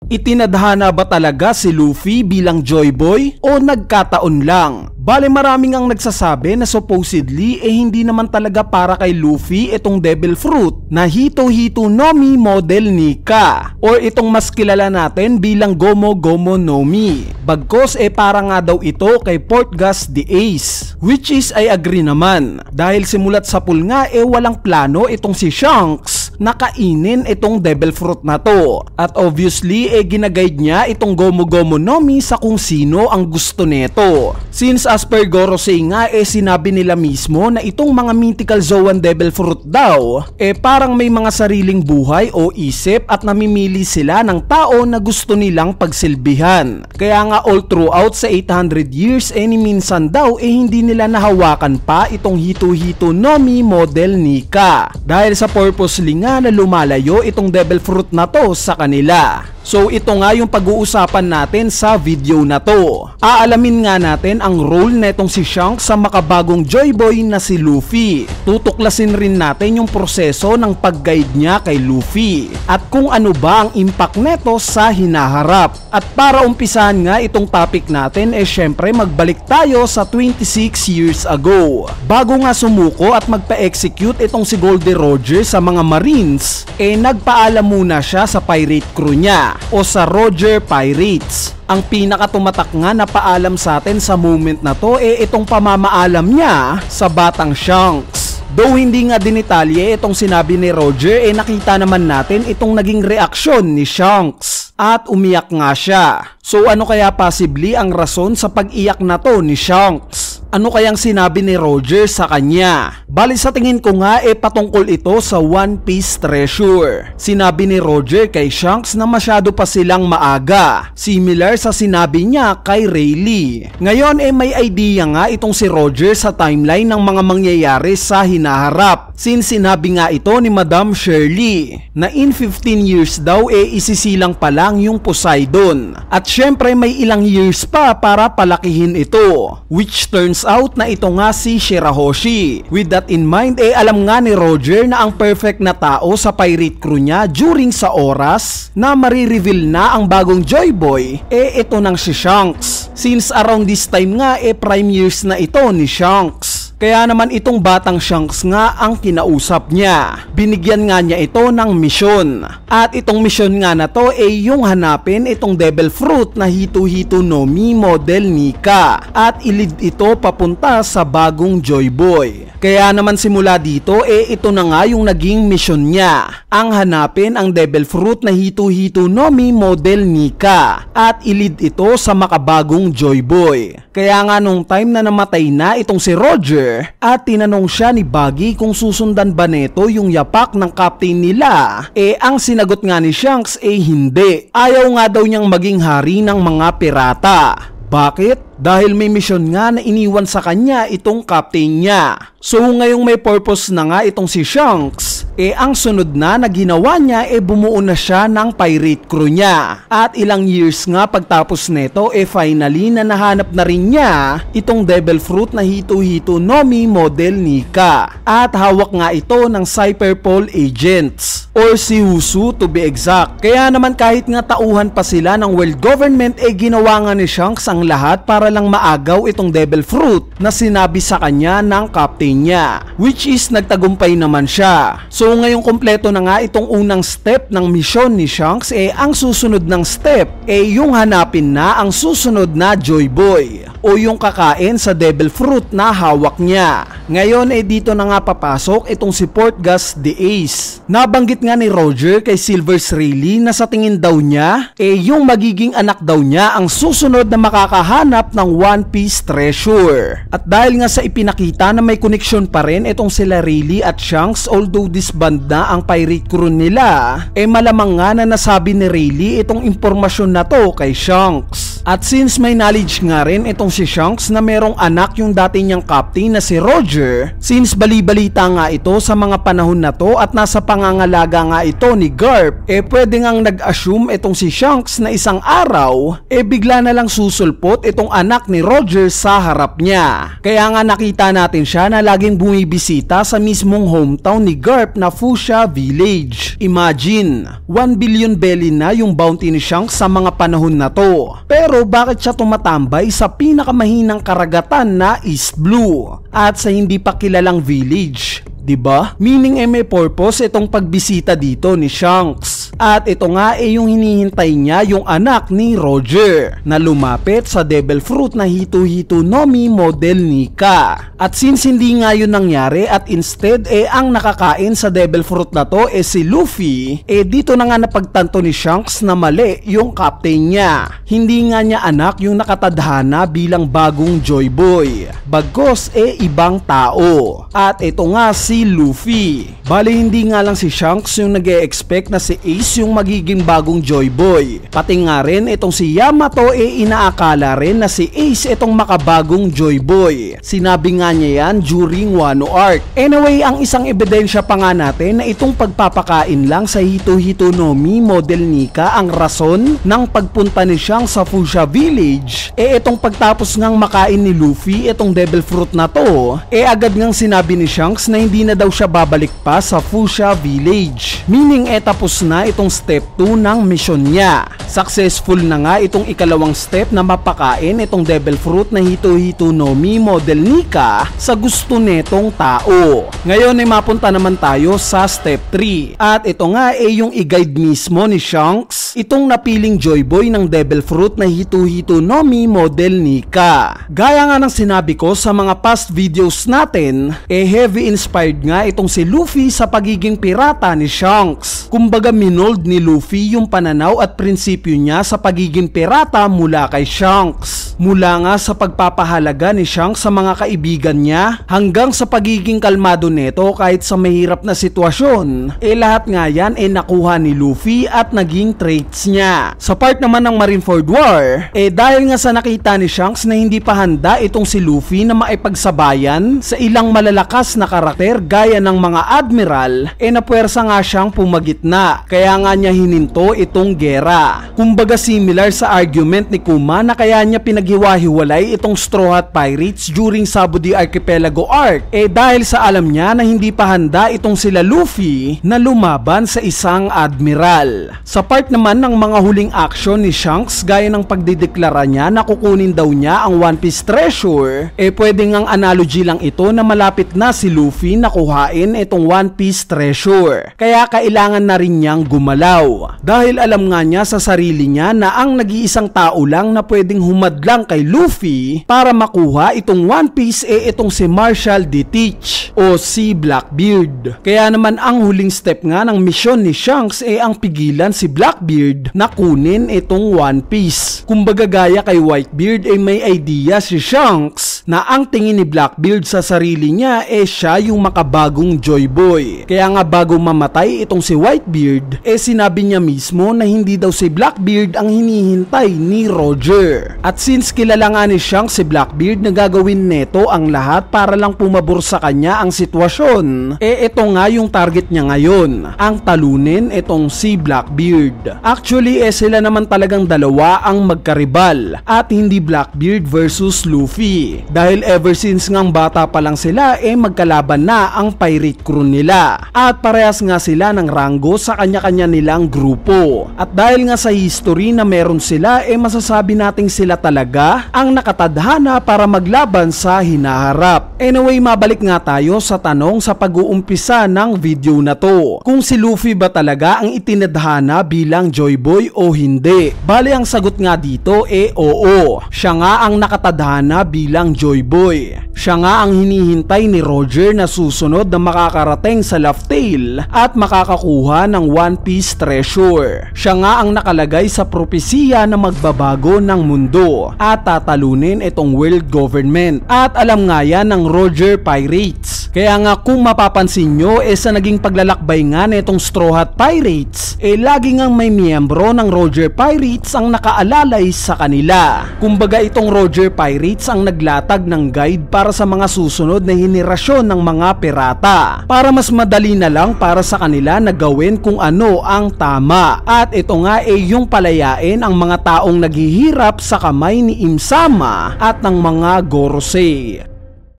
Itinadhana ba talaga si Luffy bilang Joy Boy o nagkataon lang? Bale maraming ang nagsasabi na supposedly hindi naman talaga para kay Luffy itong Devil Fruit na Hito-Hito no Mi model Nika or itong mas kilala natin bilang Gomu Gomu no Mi. Bagkos para nga daw ito kay Portgas the Ace, which is I agree naman dahil simulat sa pool nga walang plano itong si Shanks na kainin itong Devil Fruit na to at obviously ginaguide niya itong Gomu Gomu no Mi sa kung sino ang gusto nito. Since as per Gorosei nga sinabi nila mismo na itong mga mythical Zoan Devil Fruit daw parang may mga sariling buhay o isip at namimili sila ng tao na gusto nilang pagsilbihan. Kaya nga all throughout sa 800 years ni minsan daw hindi nila nahawakan pa itong Hito-Hito no Mi model Nika dahil sa purposely nga na lumalayo itong Devil Fruit na to sa kanila. So ito nga yung pag-uusapan natin sa video na to. Aalamin nga natin ang role netong si Shanks sa makabagong Joy Boy na si Luffy. Tutuklasin rin natin yung proseso ng pag-guide niya kay Luffy at kung ano ba ang impact neto sa hinaharap. At para umpisahan nga itong topic natin syempre magbalik tayo sa 26 years ago. Bago nga sumuko at magpa-execute itong si Goldie Roger sa mga Marines, nagpaalam muna siya sa pirate crew niya o sa Roger Pirates. Ang pinakatumatak nga na paalam sa atin sa moment na to itong pamamaalam niya sa batang Shanks. Though hindi nga dinitalye itong sinabi ni Roger nakita naman natin itong naging reaksyon ni Shanks at umiyak nga siya. So ano kaya possibly ang rason sa pag-iyak na to ni Shanks? Ano kayang sinabi ni Roger sa kanya? Bali sa tingin ko nga patungkol ito sa One Piece treasure. Sinabi ni Roger kay Shanks na masyado pa silang maaga, similar sa sinabi niya kay Rayleigh. Ngayon may idea nga itong si Roger sa timeline ng mga mangyayari sa hinaharap, since sinabi nga ito ni Madam Shirley na in 15 years daw isisilang pa lang yung Poseidon at syempre may ilang years pa para palakihin ito, which turns out na ito nga si Shirahoshi. With that in mind alam nga ni Roger na ang perfect na tao sa pirate crew niya during sa oras na marireveal na ang bagong Joy Boy ito nang si Shanks, since around this time nga prime years na ito ni Shanks. Kaya naman itong batang Shanks nga ang kinausap niya. Binigyan nga niya ito ng misyon. At itong misyon nga na to yung hanapin itong Devil Fruit na Hito-Hito no Mi model Nika at ilid ito papunta sa bagong Joy Boy. Kaya naman simula dito ito na nga yung naging misyon niya. Ang hanapin ang Devil Fruit na Hito-Hito no Mi model Nika at ilid ito sa makabagong Joy Boy. Kaya nga nung time na namatay na itong si Roger at tinanong siya ni Buggy kung susundan ba neto yung yapak ng captain nila, ang sinagot nga ni Shanks hindi. Ayaw nga daw niyang maging hari ng mga pirata. Bakit? Dahil may misyon nga na iniwan sa kanya itong captain niya. So ngayong may purpose na nga itong si Shanks, ang sunod na ginawa niya bumuo na siya ng pirate crew niya. At ilang years nga pagtapos neto finally na nahanap na rin niya itong Devil Fruit na Hito-Hito no Mi model Nika. At hawak nga ito ng Cyberpol agents or si Husu to be exact. Kaya naman kahit nga tauhan pa sila ng world government ginawa nga ni Shanks ang lahat para lang maagaw itong Devil Fruit na sinabi sa kanya ng captain niya, which is nagtagumpay naman siya. So ngayong kompleto na nga itong unang step ng misyon ni Shanks ang susunod ng step yung hanapin na ang susunod na Joy Boy o yung kakain sa Devil Fruit na hawak niya. Ngayon dito na nga papasok itong si Portgas the Ace. Nabanggit nga ni Roger kay Silver Rayleigh na sa tingin daw niya yung magiging anak daw niya ang susunod na makakahanap ng One Piece treasure. At dahil nga sa ipinakita na may connection pa rin itong sila Rayleigh at Shanks, although disband na ang pirate crew nila, malamang nga na nasabi ni Rayleigh itong impormasyon na to kay Shanks. At since may knowledge nga rin itong si Shanks na merong anak yung dati niyang captain na si Roger, since bali-balita nga ito sa mga panahon na to at nasa pangangalaga nga ito ni Garp, pwede ngang nag-assume itong si Shanks na isang araw, bigla na lang susulpot itong anak ni Roger sa harap niya. Kaya nga nakita natin siya na laging bumibisita sa mismong hometown ni Garp na Fuchsia Village. Imagine, 1 billion belly na yung bounty ni Shanks sa mga panahon na to. Pero bakit siya tumatambay sa pinakamahinang karagatan na East Blue at sa hindi pa kilalang village? Diba? Meaning may purpose itong pagbisita dito ni Shanks. At ito nga yung hinihintay niya yung anak ni Roger na lumapit sa Devil Fruit na Hito-Hito no Mi model Nika. At since hindi nga yun nangyari at instead ang nakakain sa Devil Fruit na to si Luffy, dito na nga napagtanto ni Shanks na mali yung captain niya. Hindi nga niya anak yung nakatadhana bilang bagong Joy Boy, bagkos ibang tao. At ito nga si Luffy. Bali hindi nga lang si Shanks yung nag-e-expect na si Ace yung magiging bagong Joy Boy. Pati nga rin itong si Yamato inaakala rin na si Ace itong makabagong Joy Boy. Sinabi nga niya yan during Wano Arc. Anyway, ang isang ebidensya pa nga natin na itong pagpapakain lang sa Hito-Hito no Mi model Nika ang rason ng pagpunta ni Shanks sa Fuchsia Village. Itong pagtapos ngang makain ni Luffy itong Devil Fruit na to, agad ngang sinabi ni Shanks na hindi na daw siya babalik pa sa Fuchsia Village. Meaning tapos na itong step 2 ng mission niya. Successful na nga itong ikalawang step na mapakain itong Devil Fruit na Hito-Hito no Mi model Nika sa gusto netong tao. Ngayon mapunta naman tayo sa step 3. At ito nga yung i-guide mismo ni Shanks itong napiling Joy Boy ng Devil Fruit na Hito-Hito no Mi model Nika. Gaya nga ng sinabi ko sa mga past videos natin, heavy inspired nga itong si Luffy sa pagiging pirata ni Shanks. Kumbaga minold ni Luffy yung pananaw at prinsipyo niya sa pagiging pirata mula kay Shanks. Mula nga sa pagpapahalaga ni Shanks sa mga kaibigan niya hanggang sa pagiging kalmado neto kahit sa mahirap na sitwasyon, lahat nga yan nakuha ni Luffy at naging traits niya. Sa part naman ng Marineford War, dahil nga sa nakita ni Shanks na hindi pa handa itong si Luffy na maipagsabayan sa ilang malalakas na karakter gaya ng mga admiral, napuwersa nga siyang pumagitna. Kaya nga niya hininto itong gera. Kumbaga similar sa argument ni Kuma na kaya niya pinaghiwa-hiwalay itong Straw Hat Pirates during Sabaody Archipelago Arc, dahil sa alam niya na hindi pa handa itong sila Luffy na lumaban sa isang admiral. Sa part naman ng mga huling action ni Shanks gaya ng pagdideklara niya na kukunin daw niya ang One Piece treasure, pwede ngang analogy lang ito na malapit na si Luffy na kuhain itong One Piece treasure. Kaya kailangan na rin niyang gumalaw. Dahil alam nga niya sa sarili niya na ang nag-iisang tao lang na pwedeng humadlang kay Luffy para makuha itong One Piece itong si Marshall D. Teach o si Blackbeard. Kaya naman ang huling step nga ng misyon ni Shanks ang pigilan si Blackbeard na kunin itong One Piece. Kumbaga gaya kay Whitebeard may idea si Shanks na ang tingin ni Blackbeard sa sarili niya siya yung makabagong Joy Boy. Kaya nga bago mamatay itong si Whitebeard, sinabi niya mismo na hindi daw si Blackbeard ang hinihintay ni Roger. At since kilala nga ni Shanks si Blackbeard na gagawin neto ang lahat para lang pumabor sa kanya ang sitwasyon, ito nga yung target niya ngayon, ang talunin itong si Blackbeard. Actually sila naman talagang dalawa ang magkaribal at hindi Blackbeard versus Luffy. Dahil ever since ngang bata pa lang sila magkalaban na ang pirate crew nila. At parehas nga sila ng ranggo sa kanya-kanya nilang grupo. At dahil nga sa history na meron sila masasabi nating sila talaga ang nakatadhana para maglaban sa hinaharap. Anyway, mabalik nga tayo sa tanong sa pag-uumpisa ng video na to. Kung si Luffy ba talaga ang itinadhana bilang Joy Boy o hindi? Bali ang sagot nga dito oo. Siya nga ang nakatadhana bilang Joy Boy. Siya nga ang hinihintay ni Roger na susunod na makakarating sa Laugh Tale at makakakuha ng One Piece treasure. Siya nga ang nakalagay sa propesiya na magbabago ng mundo at tatalunin itong world government. At alam nga yan ng Roger Pirates. Kaya nga kung mapapansin nyo sa naging paglalakbay nga netong Straw Hat Pirates, lagi ngang may miyembro ng Roger Pirates ang nakaalalay sa kanila. Kumbaga itong Roger Pirates ang naglatag ng guide para sa mga susunod na henerasyon ng mga pirata, para mas madali na lang para sa kanila na gawin kung ano ang tama. At ito nga yung palayain ang mga taong naghihirap sa kamay ni Im Sama at ng mga Gorosei.